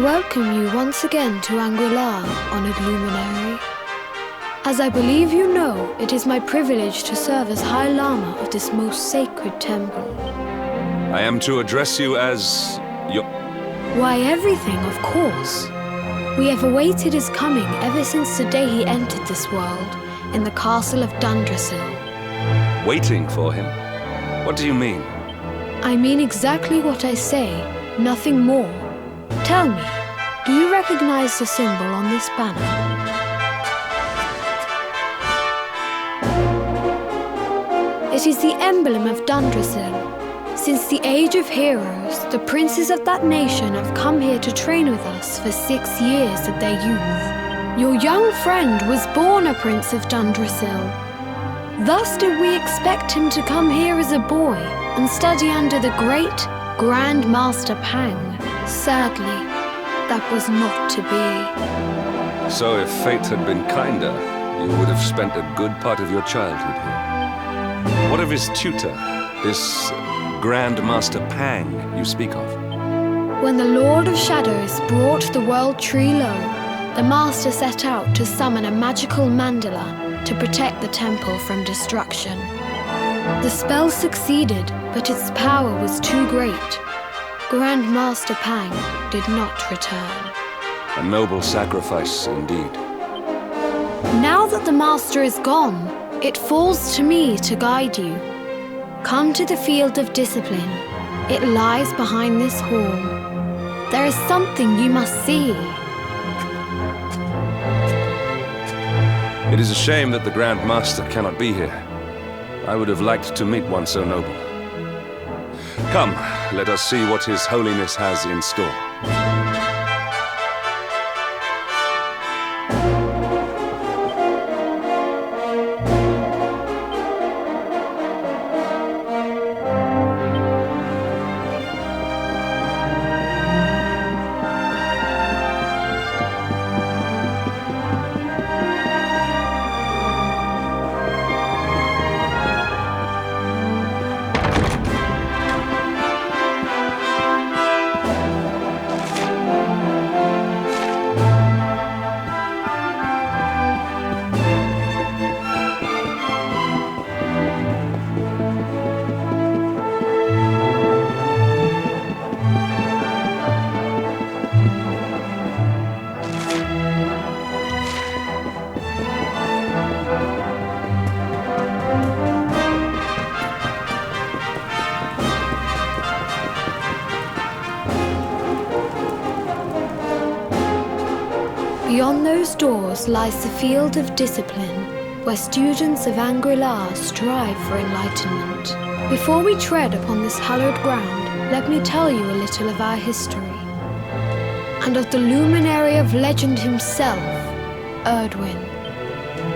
welcome you once again to angri, honored luminary. As I believe you know, it is my privilege to serve as High Lama of this most sacred temple. I am to address you as your... Why, everything, of course. We have awaited his coming ever since the day he entered this world, in the castle of Dundrasil. Waiting for him? What do you mean? I mean exactly what I say, nothing more. Tell me, do you recognize the symbol on this banner? It is the emblem of Dundrasil. Since the age of heroes, the princes of that nation have come here to train with us for 6 years of their youth. Your young friend was born a prince of Dundrasil. Thus did we expect him to come here as a boy and study under the great Grand Master Pang. Sadly, that was not to be. So if fate had been kinder, you would have spent a good part of your childhood here. What of his tutor, this Grand Master Pang you speak of? When the Lord of Shadows brought the world tree low, the Master set out to summon a magical mandala to protect the temple from destruction. The spell succeeded, but its power was too great. Grand Master Pang did not return. A noble sacrifice indeed. Now that the Master is gone, it falls to me to guide you. Come to the field of discipline. It lies behind this hall. There is something you must see. It is a shame that the Grand Master cannot be here. I would have liked to meet one so noble. Come, let us see what His Holiness has in store. Beyond those doors lies the field of discipline, where students of angri strive for enlightenment. Before we tread upon this hallowed ground, let me tell you a little of our history, and of the luminary of legend himself, Erdwin.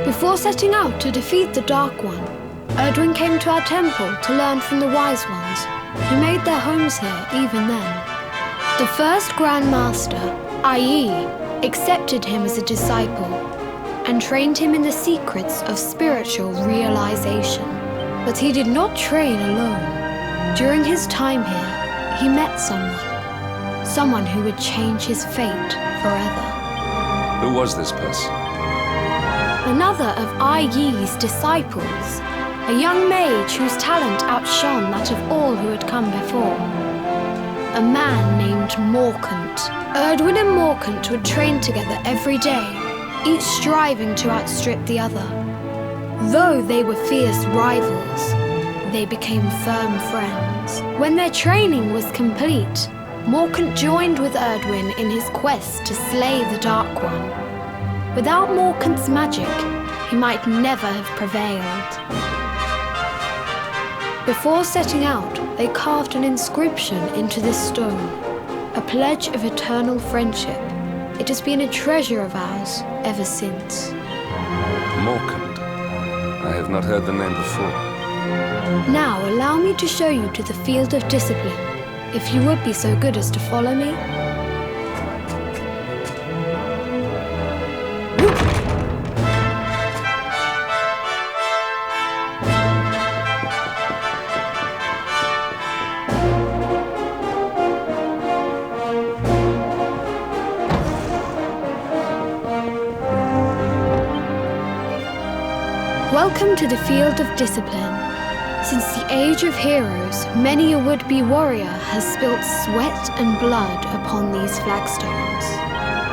Before setting out to defeat the Dark One, Erdwin came to our temple to learn from the Wise Ones, who made their homes here even then. The first Grand Master, i.e., accepted him as a disciple and trained him in the secrets of spiritual realization. But he did not train alone. During his time here, he met someone who would change his fate forever. Who was this person? Another of I.Yi's disciples, a young mage whose talent outshone that of all who had come before. A man named Morkant. Erdwin and Morkant would train together every day, each striving to outstrip the other. Though they were fierce rivals, they became firm friends. When their training was complete, Morkant joined with Erdwin in his quest to slay the Dark One. Without Morkant's magic, he might never have prevailed. Before setting out, they carved an inscription into this stone, a pledge of eternal friendship. It has been a treasure of ours ever since. Morkant. I have not heard the name before. Now allow me to show you to the field of discipline, if you would be so good as to follow me. Welcome to the field of discipline. Since the age of heroes, many a would-be warrior has spilt sweat and blood upon these flagstones.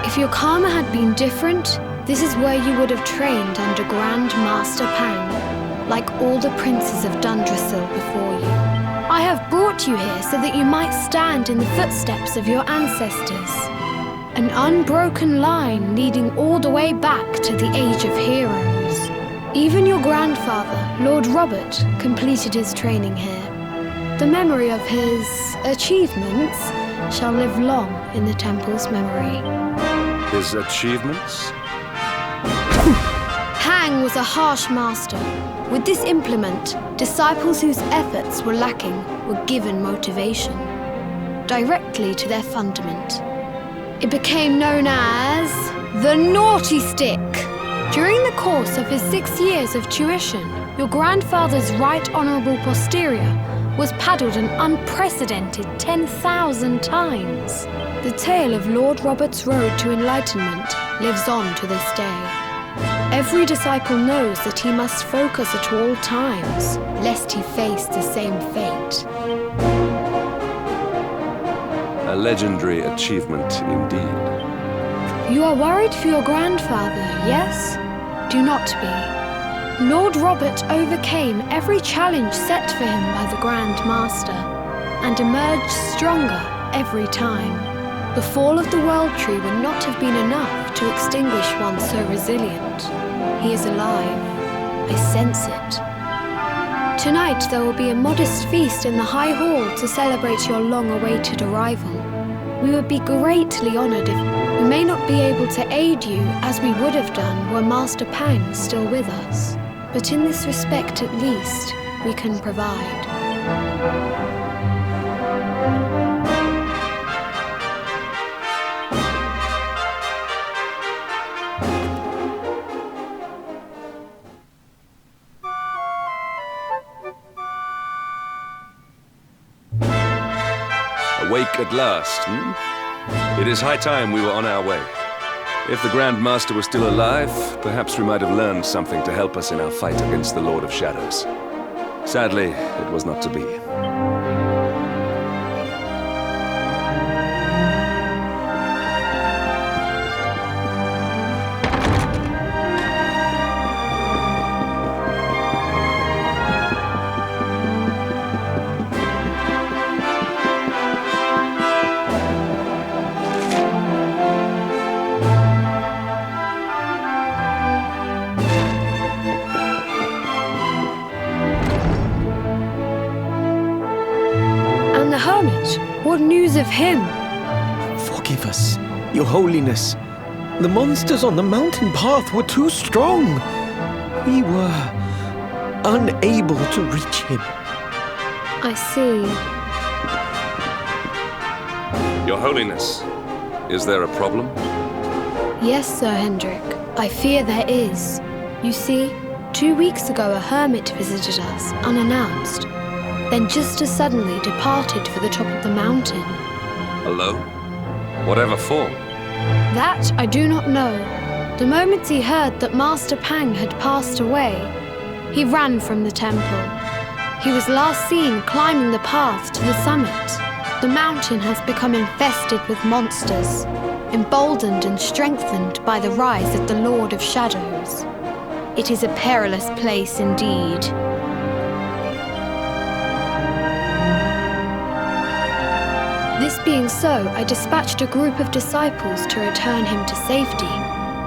If your karma had been different, this is where you would have trained under Grand Master Pang, like all the princes of Dundrasil before you. I have brought you here so that you might stand in the footsteps of your ancestors. An unbroken line leading all the way back to the age of heroes. Even your grandfather, Lord Robert, completed his training here. The memory of his achievements shall live long in the temple's memory. His achievements? Pang was a harsh master. With this implement, disciples whose efforts were lacking were given motivation, directly to their fundament. It became known as the Naughty Stick. During the course of his 6 years of tuition, your grandfather's right honourable posterior was paddled an unprecedented 10,000 times. The tale of Lord Robert's road to enlightenment lives on to this day. Every disciple knows that he must focus at all times, lest he face the same fate. A legendary achievement indeed. You are worried for your grandfather, yes? Do not be. Lord Robert overcame every challenge set for him by the Grand Master, and emerged stronger every time. The fall of the World Tree would not have been enough to extinguish one so resilient. He is alive. I sense it. Tonight there will be a modest feast in the High Hall to celebrate your long-awaited arrival. We would be greatly honoured if we may not be able to aid you as we would have done were Master Pang still with us. But in this respect at least, we can provide. Awake at last, hmm? It is high time we were on our way. If the Grand Master were still alive, perhaps we might have learned something to help us in our fight against the Lord of Shadows. Sadly, it was not to be. What news of him? Forgive us, Your Holiness. The monsters on the mountain path were too strong. We were unable to reach him. I see. Your Holiness, is there a problem? Yes, Sir Hendrik. I fear there is. You see, 2 weeks ago a hermit visited us, unannounced. Then just as suddenly departed for the top of the mountain. Alone? Whatever for? That I do not know. The moment he heard that Master Pang had passed away, he ran from the temple. He was last seen climbing the path to the summit. The mountain has become infested with monsters, emboldened and strengthened by the rise of the Lord of Shadows. It is a perilous place indeed. This being so, I dispatched a group of disciples to return him to safety.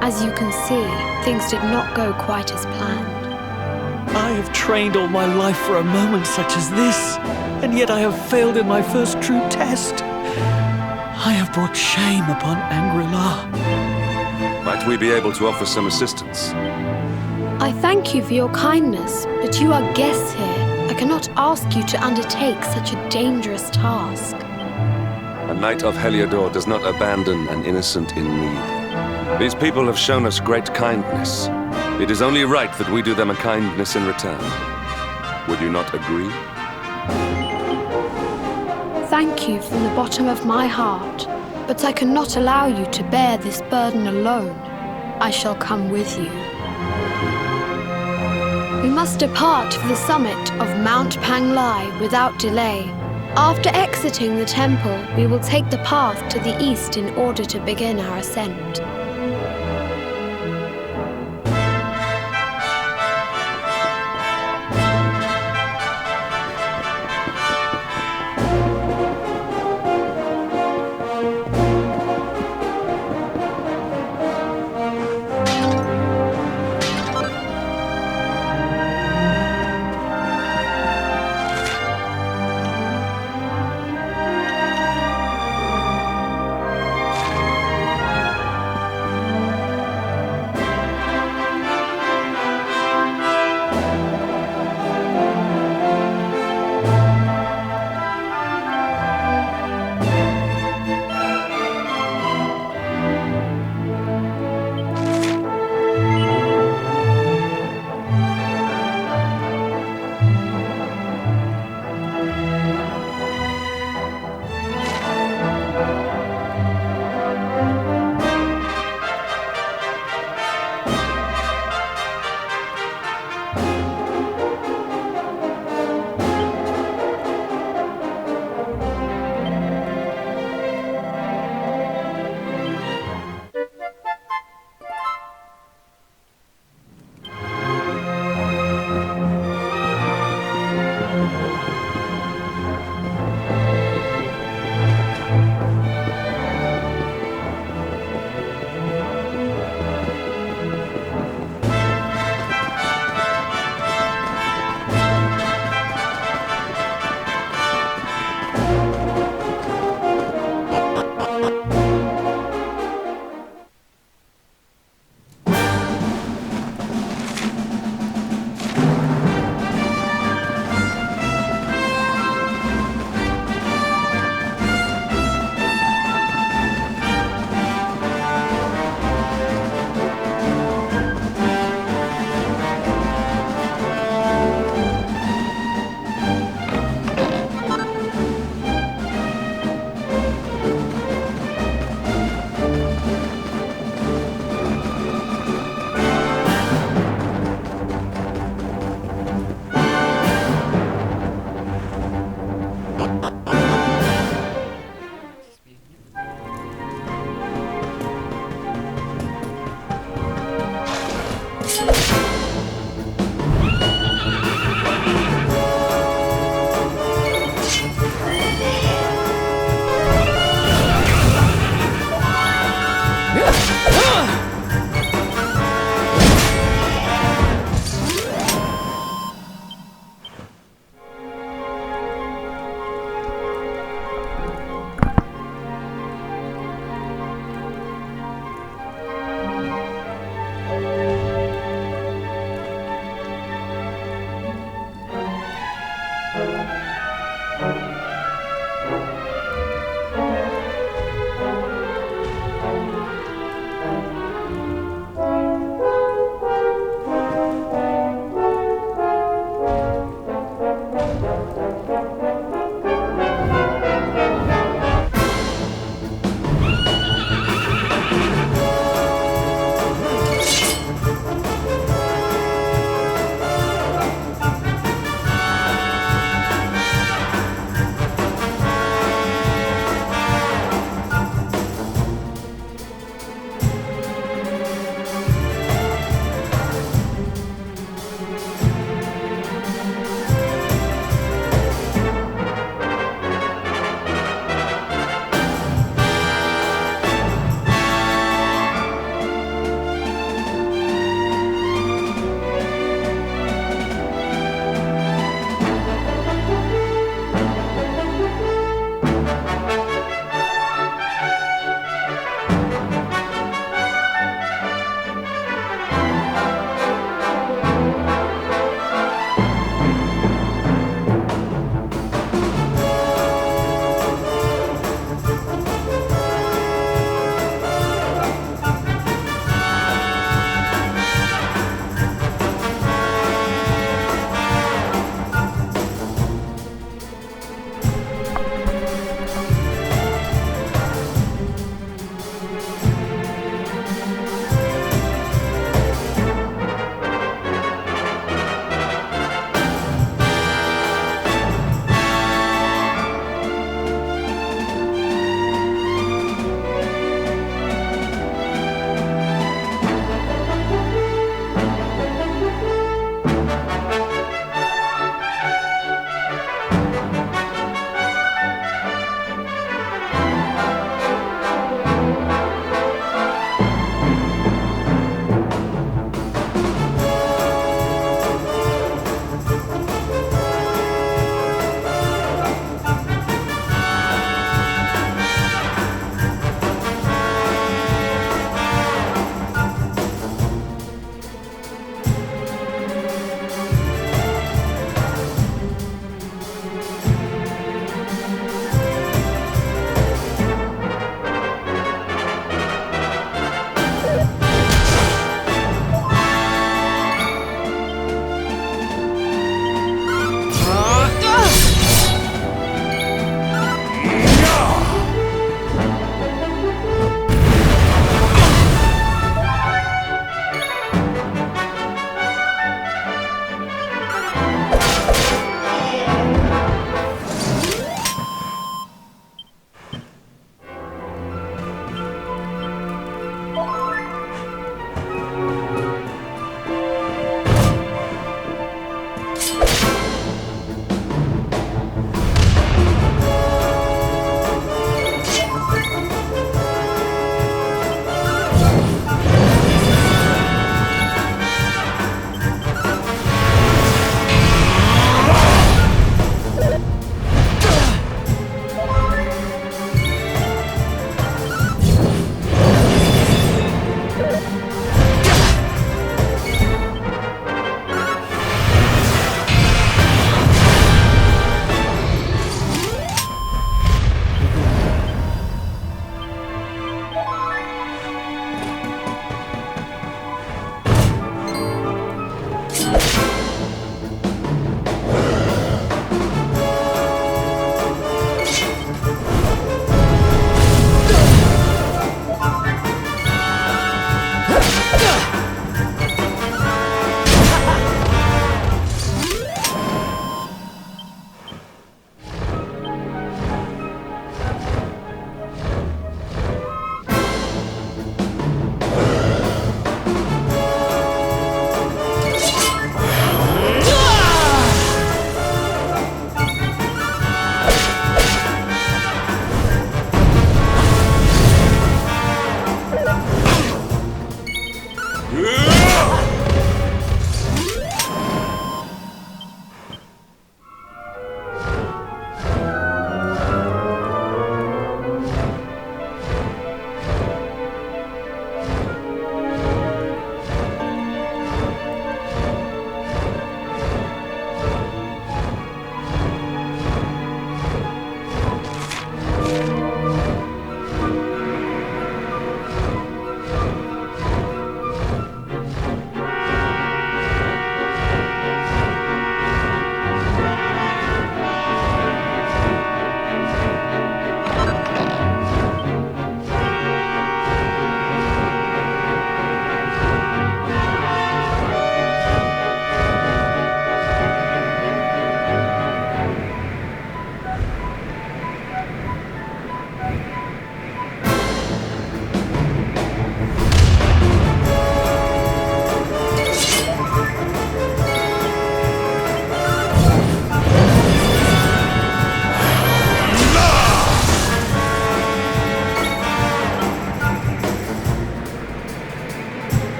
As you can see, things did not go quite as planned. I have trained all my life for a moment such as this, and yet I have failed in my first true test. I have brought shame upon Angri-La. Might we be able to offer some assistance? I thank you for your kindness, but you are guests here. I cannot ask you to undertake such a dangerous task. A knight of Heliodor does not abandon an innocent in need. These people have shown us great kindness. It is only right that we do them a kindness in return. Would you not agree? Thank you from the bottom of my heart, but I cannot allow you to bear this burden alone. I shall come with you. We must depart for the summit of Mount Panglai without delay. After exiting the temple, we will take the path to the east in order to begin our ascent.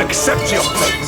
Accept your fate!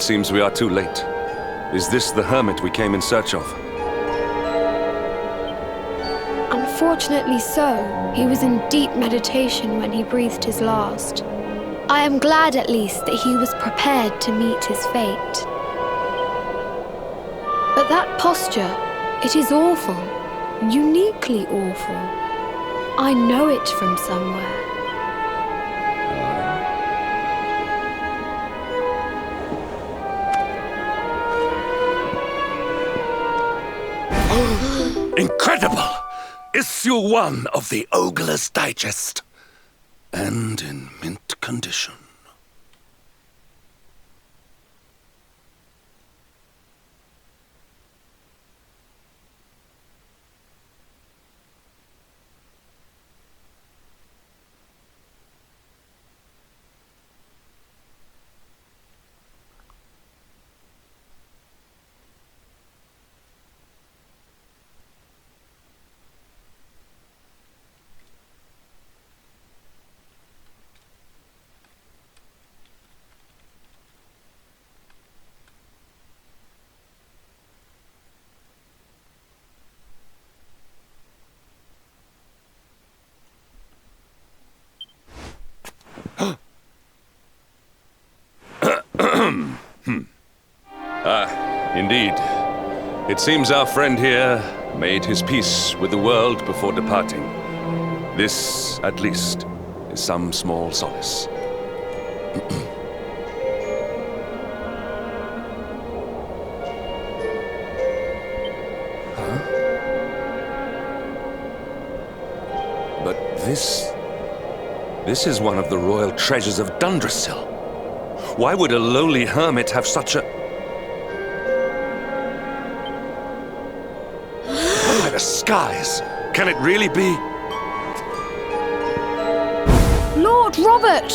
It seems we are too late. Is this the hermit we came in search of? Unfortunately so. He was in deep meditation when he breathed his last. I am glad at least that he was prepared to meet his fate. But that posture, it is awful. Uniquely awful. I know it from somewhere. Incredible! Issue 1 of the Ogler's Digest. and in mint condition. Indeed. It seems our friend here made his peace with the world before departing. This, at least, is some small solace. Huh? But this is one of the royal treasures of Dundrasil. Why would a lowly hermit have such a... By the skies! Can it really be? Lord Robert!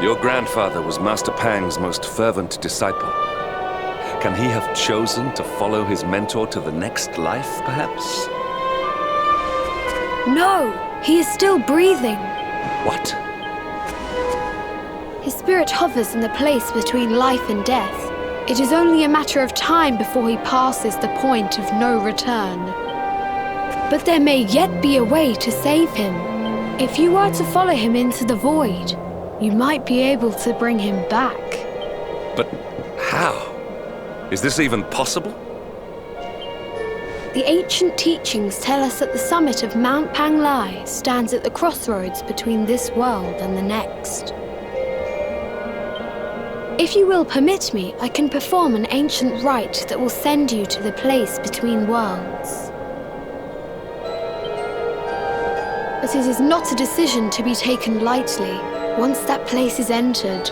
Your grandfather was Master Pang's most fervent disciple. Can he have chosen to follow his mentor to the next life, perhaps? No, he is still breathing. What? His spirit hovers in the place between life and death. It is only a matter of time before he passes the point of no return. But there may yet be a way to save him. If you were to follow him into the void, you might be able to bring him back. But how? Is this even possible? The ancient teachings tell us that the summit of Mount Panglai stands at the crossroads between this world and the next. If you will permit me, I can perform an ancient rite that will send you to the place between worlds. But it is not a decision to be taken lightly. Once that place is entered,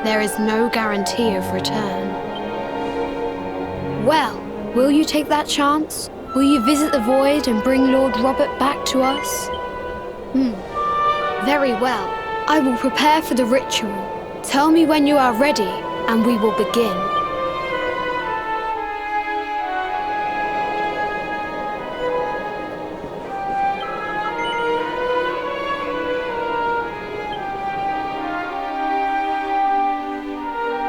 there is no guarantee of return. Well, will you take that chance? Will you visit the void and bring Lord Robert back to us? Very well. I will prepare for the ritual. Tell me when you are ready, and we will begin.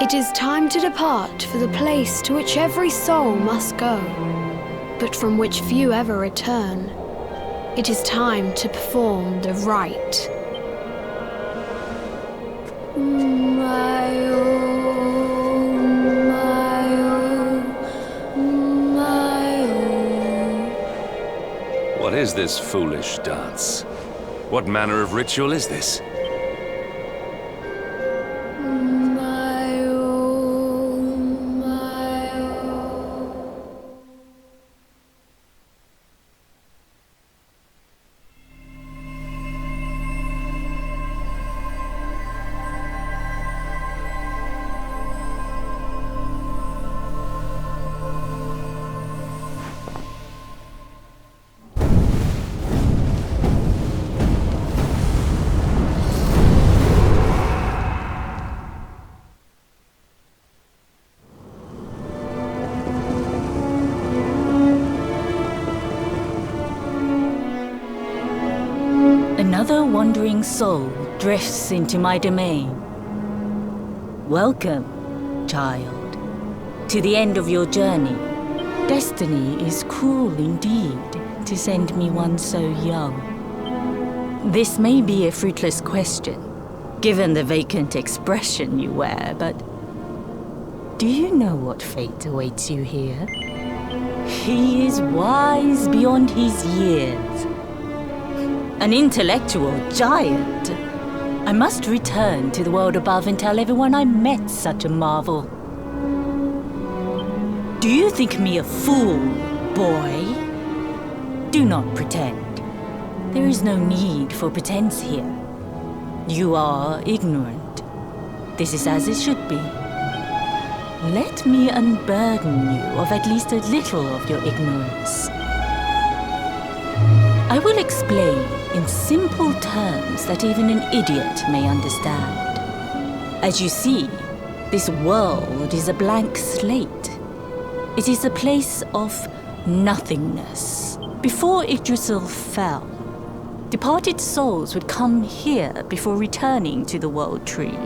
It is time to depart for the place to which every soul must go, but from which few ever return. It is time to perform the rite. What is this foolish dance? What manner of ritual is this? Another wandering soul drifts into my domain. Welcome, child, to the end of your journey. Destiny is cruel indeed to send me one so young. This may be a fruitless question, given the vacant expression you wear, but do you know what fate awaits you here? He is wise beyond his years. An intellectual giant. I must return to the world above and tell everyone I met such a marvel. Do you think me a fool, boy? Do not pretend. There is no need for pretense here. You are ignorant. This is as it should be. Let me unburden you of at least a little of your ignorance. I will explain in simple terms that even an idiot may understand. As you see, this world is a blank slate. It is a place of nothingness. Before Yggdrasil fell, departed souls would come here before returning to the World Tree.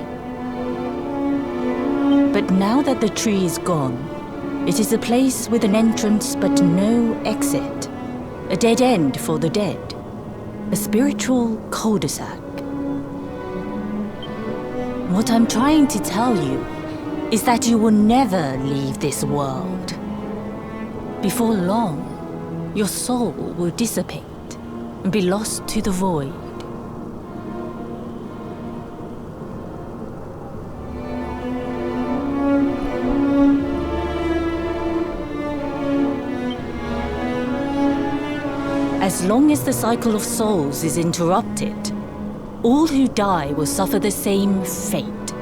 But now that the tree is gone, it is a place with an entrance but no exit. A dead end for the dead. A spiritual cul-de-sac. What I'm trying to tell you is that you will never leave this world. Before long, your soul will dissipate and be lost to the void. As long as the cycle of souls is interrupted, all who die will suffer the same fate.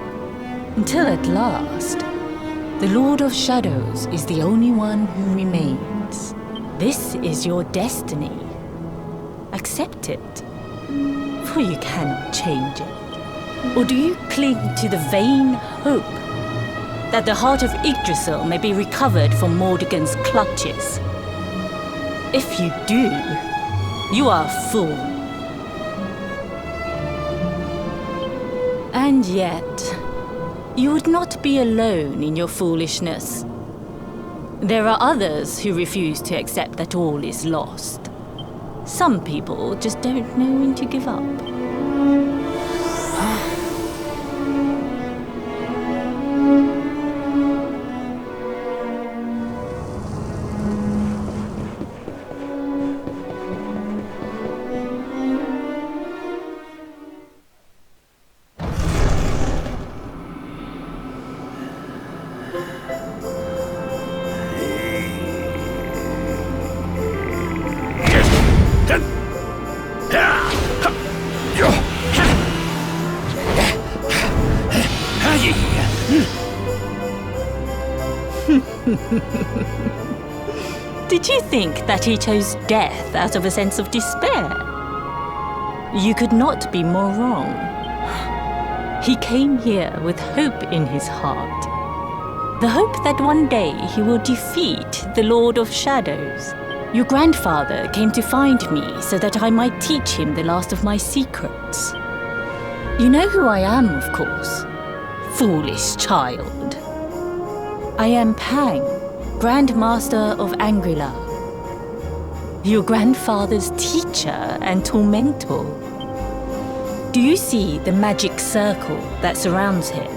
Until at last, the Lord of Shadows is the only one who remains. This is your destiny. Accept it, for you cannot change it. Or do you cling to the vain hope that the heart of Yggdrasil may be recovered from Mordegon's clutches? If you do, you are a fool. And yet, you would not be alone in your foolishness. There are others who refuse to accept that all is lost. Some people just don't know when to give up. Did you think that he chose death out of a sense of despair? You could not be more wrong. He came here with hope in his heart. The hope that one day he will defeat the Lord of Shadows. Your grandfather came to find me so that I might teach him the last of my secrets. You know who I am, of course. Foolish child. I am Pang, Grand Master of angri. Your grandfather's teacher and tormentor. Do you see the magic circle that surrounds him?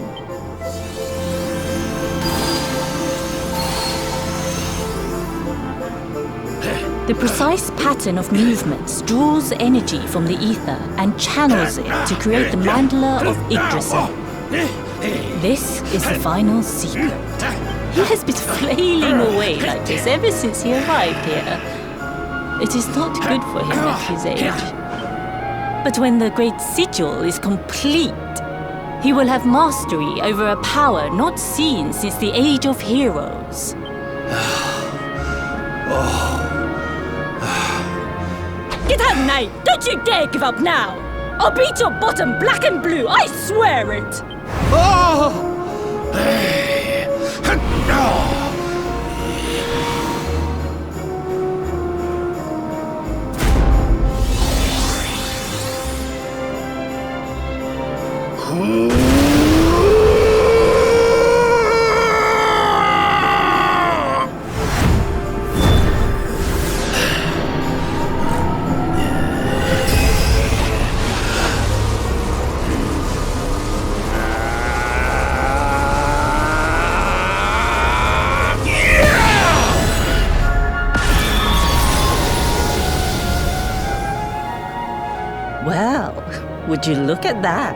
The precise pattern of movements draws energy from the ether and channels it to create the mandala of Yggdrasil. This is the final secret. He has been flailing away like this ever since he arrived here. It is not good for him at his age. But when the great sigil is complete, he will have mastery over a power not seen since the Age of Heroes. Get out, knight! Don't you dare give up now! I'll beat your bottom black and blue, I swear it! Well, would you look at that?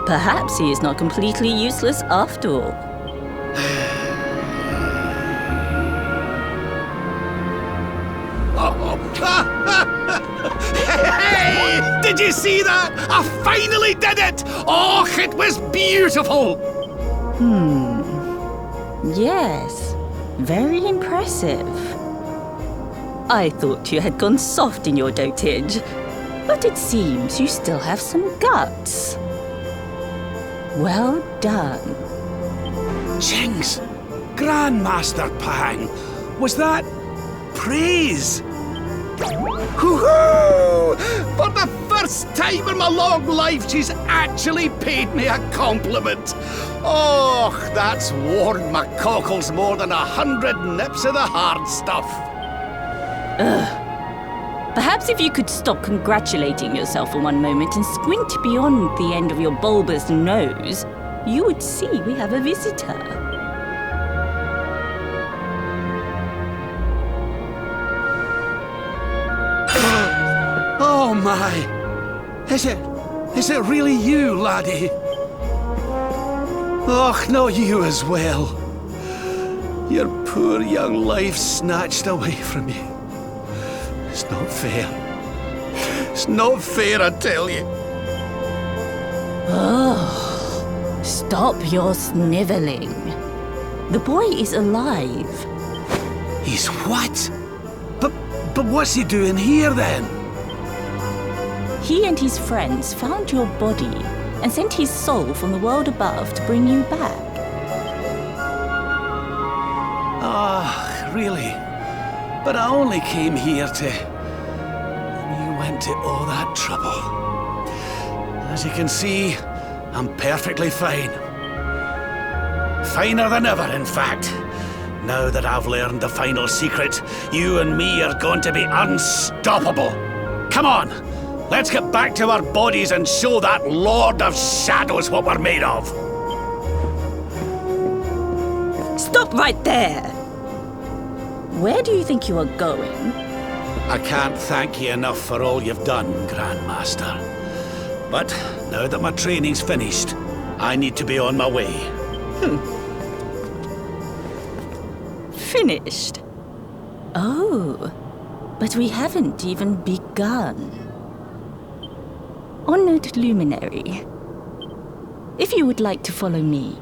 Perhaps he is not completely useless after all. Hey! Did you see that? I finally did it! Oh, it was beautiful! Yes, very impressive. I thought you had gone soft in your dotage, but it seems you still have some guts. Well done. Jinx! Grandmaster Pang! Was that praise? Hoo-hoo! For the first time in my long life, she's actually paid me a compliment. Oh, that's warmed my cockles more than 100 nips of the hard stuff. Perhaps if you could stop congratulating yourself for one moment and squint beyond the end of your bulbous nose, you would see we have a visitor. Oh my! Is it really you, laddie? Och, no, you as well. Your poor young life snatched away from you. It's not fair. It's not fair, I tell you. Stop your sniveling. The boy is alive. He's what? But what's he doing here then? He and his friends found your body and sent his soul from the world above to bring you back. Ah, really? But I only came here to... And you went to all that trouble. As you can see, I'm perfectly fine. Finer than ever, in fact. Now that I've learned the final secret, you and me are going to be unstoppable. Come on, let's get back to our bodies and show that Lord of Shadows what we're made of. Stop right there! Where do you think you are going? I can't thank you enough for all you've done, Grandmaster. But now that my training's finished, I need to be on my way. Finished? Oh, but we haven't even begun. Honored Luminary, if you would like to follow me.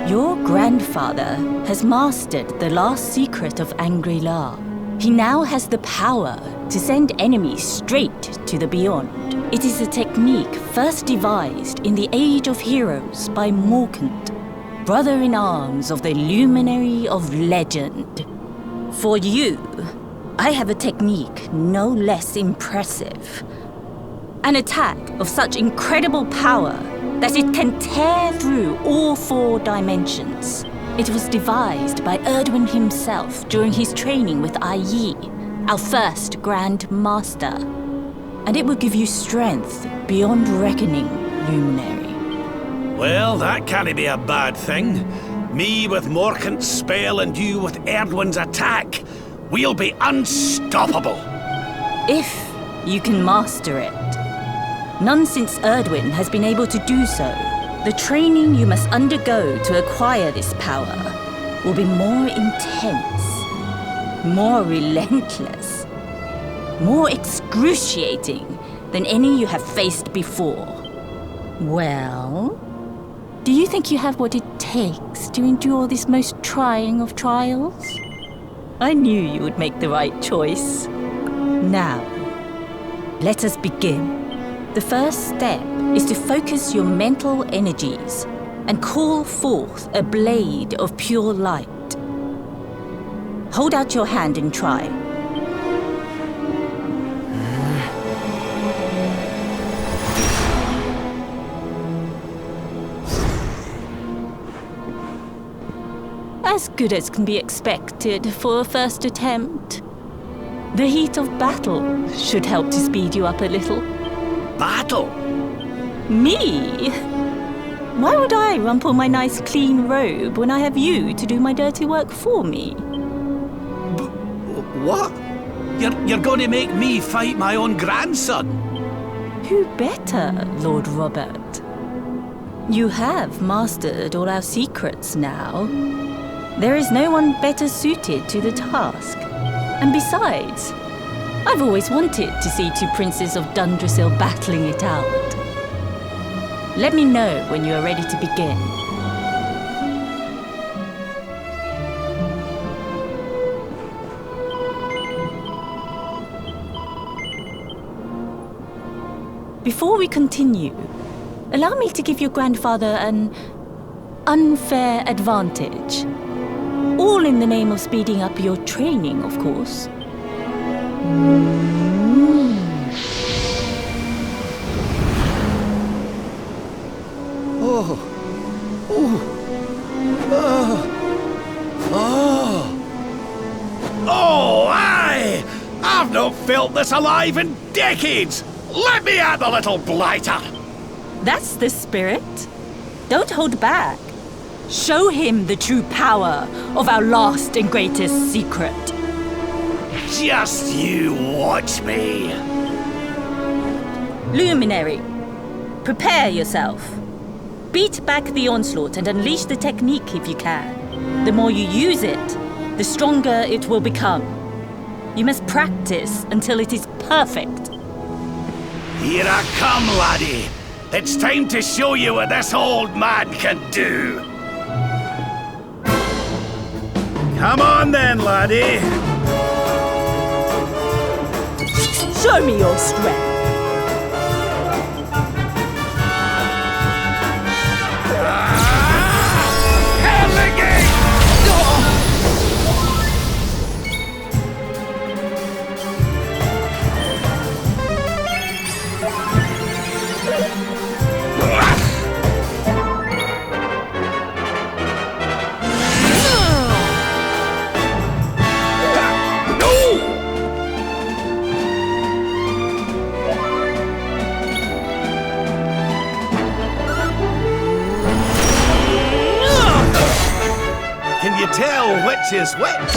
Your grandfather has mastered the last secret of angri. He now has the power to send enemies straight to the beyond. It is a technique first devised in the Age of Heroes by Morkant, brother-in-arms of the Luminary of Legend. For you, I have a technique no less impressive. An attack of such incredible power that it can tear through all 4 dimensions. It was devised by Erdwin himself during his training with Yi, our first Grand Master. And it will give you strength beyond reckoning, Luminary. Well, that can't be a bad thing. Me with Morkant's spell and you with Erdwin's attack. We'll be unstoppable. If you can master it. None since Erdwin has been able to do so. The training you must undergo to acquire this power will be more intense, more relentless, more excruciating than any you have faced before. Well, do you think you have what it takes to endure this most trying of trials? I knew you would make the right choice. Now, let us begin. The first step is to focus your mental energies and call forth a blade of pure light. Hold out your hand and try. As good as can be expected for a first attempt. The heat of battle should help to speed you up a little. Battle? Me? Why would I rumple my nice clean robe when I have you to do my dirty work for me? What? You're going to make me fight my own grandson? Who better, Lord Robert? You have mastered all our secrets now. There is no one better suited to the task. And besides, I've always wanted to see two princes of Dundrasil battling it out. Let me know when you are ready to begin. Before we continue, allow me to give your grandfather an unfair advantage. All in the name of speeding up your training, of course. Oh, aye! I've not felt this alive in decades! Let me at the little blighter! That's the spirit. Don't hold back. Show him the true power of our last and greatest secret. Just you watch me! Luminary, prepare yourself. Beat back the onslaught and unleash the technique if you can. The more you use it, the stronger it will become. You must practice until it is perfect. Here I come, laddie. It's time to show you what this old man can do. Come on then, laddie. Show me your strength. Can you tell which is which?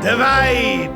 Divide!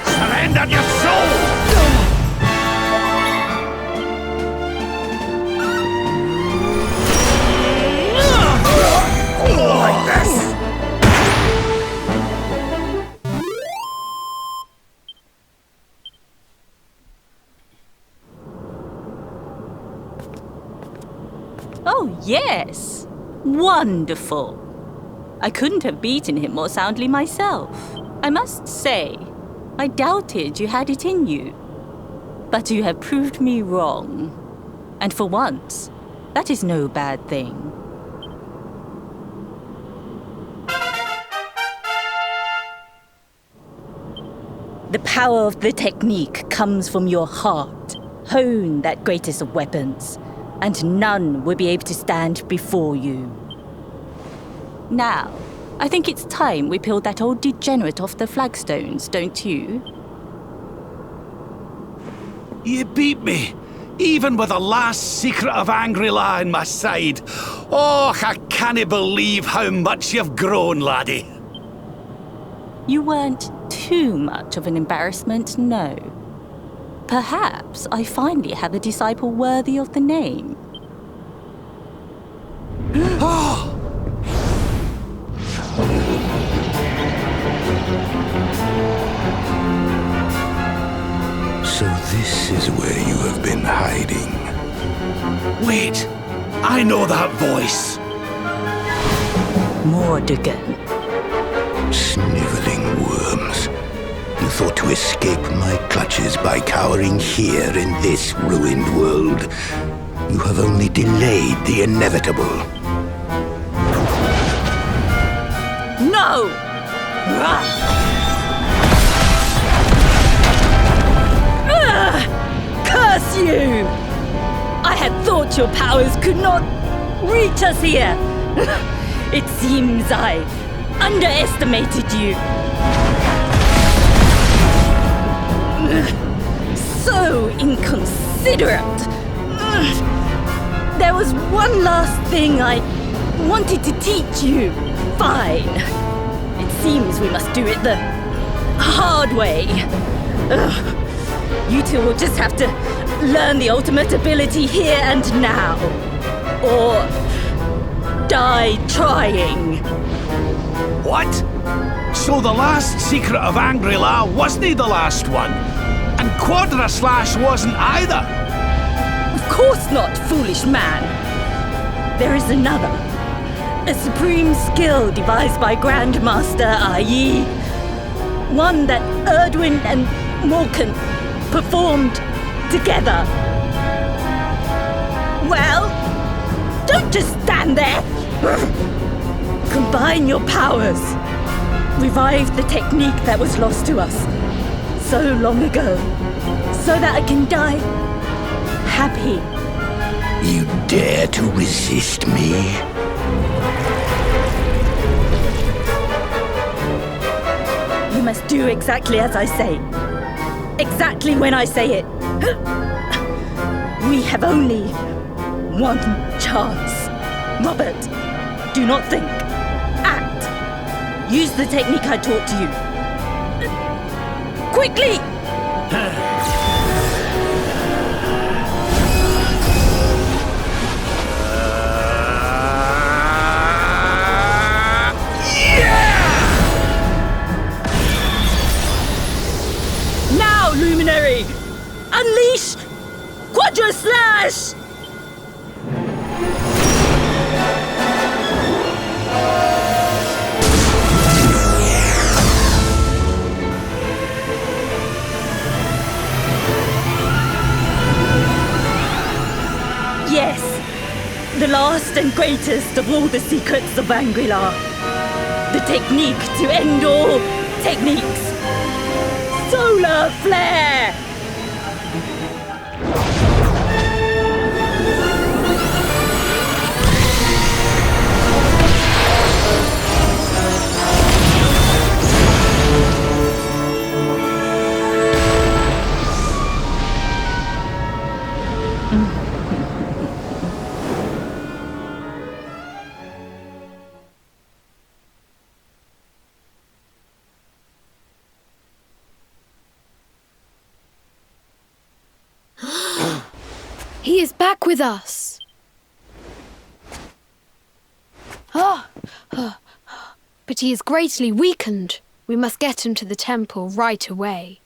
Surrender your soul! Like this! Oh, yes. Wonderful. I couldn't have beaten him more soundly myself. I must say, I doubted you had it in you. But you have proved me wrong. And for once, that is no bad thing. The power of the technique comes from your heart. Hone that greatest of weapons, and none will be able to stand before you. Now, I think it's time we peeled that old degenerate off the flagstones, don't you? You beat me, even with the last secret of Angri-La in my side. Oh, I can't believe how much you've grown, laddie. You weren't too much of an embarrassment, no. Perhaps I finally have a disciple worthy of the name. So this is where you have been hiding. Wait, I know that voice. Mordegon. Sniveling worms. You thought to escape my clutches by cowering here in this ruined world. You have only delayed the inevitable. No! Curse you! I had thought your powers could not reach us here. It seems I underestimated you. So inconsiderate. There was one last thing I wanted to teach you. Fine. It seems we must do it the hard way. You two will just have to learn the ultimate ability here and now. Or die trying. What? So the last secret of Angri-La wasn't the last one? And Quadra Slash wasn't either? Of course not, foolish man. There is another. A supreme skill devised by Grandmaster, i.e. one that Erdwin and Morkan performed together. Well, don't just stand there. Combine your powers. Revive the technique that was lost to us so long ago, so that I can die happy. You dare to resist me? You must do exactly as I say. Exactly when I say it. We have only one chance. Robert, do not think. Act. Use the technique I taught you. Quickly! Now, Luminary! Unleash Quadra Slash! Yes, the last and greatest of all the secrets of Angri-La. The technique to end all techniques. Solar Flare! He is back with us. But he is greatly weakened. We must get him to the temple right away.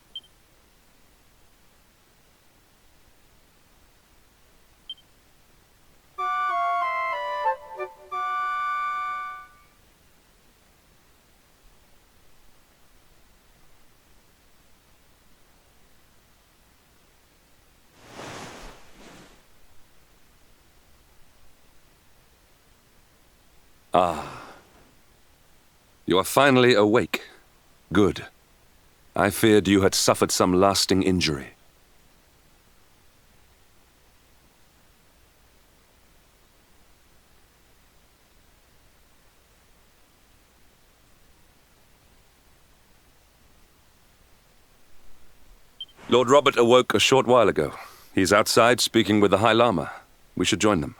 You are finally awake. Good. I feared you had suffered some lasting injury. Lord Robert awoke a short while ago. He's outside speaking with the High Lama. We should join them.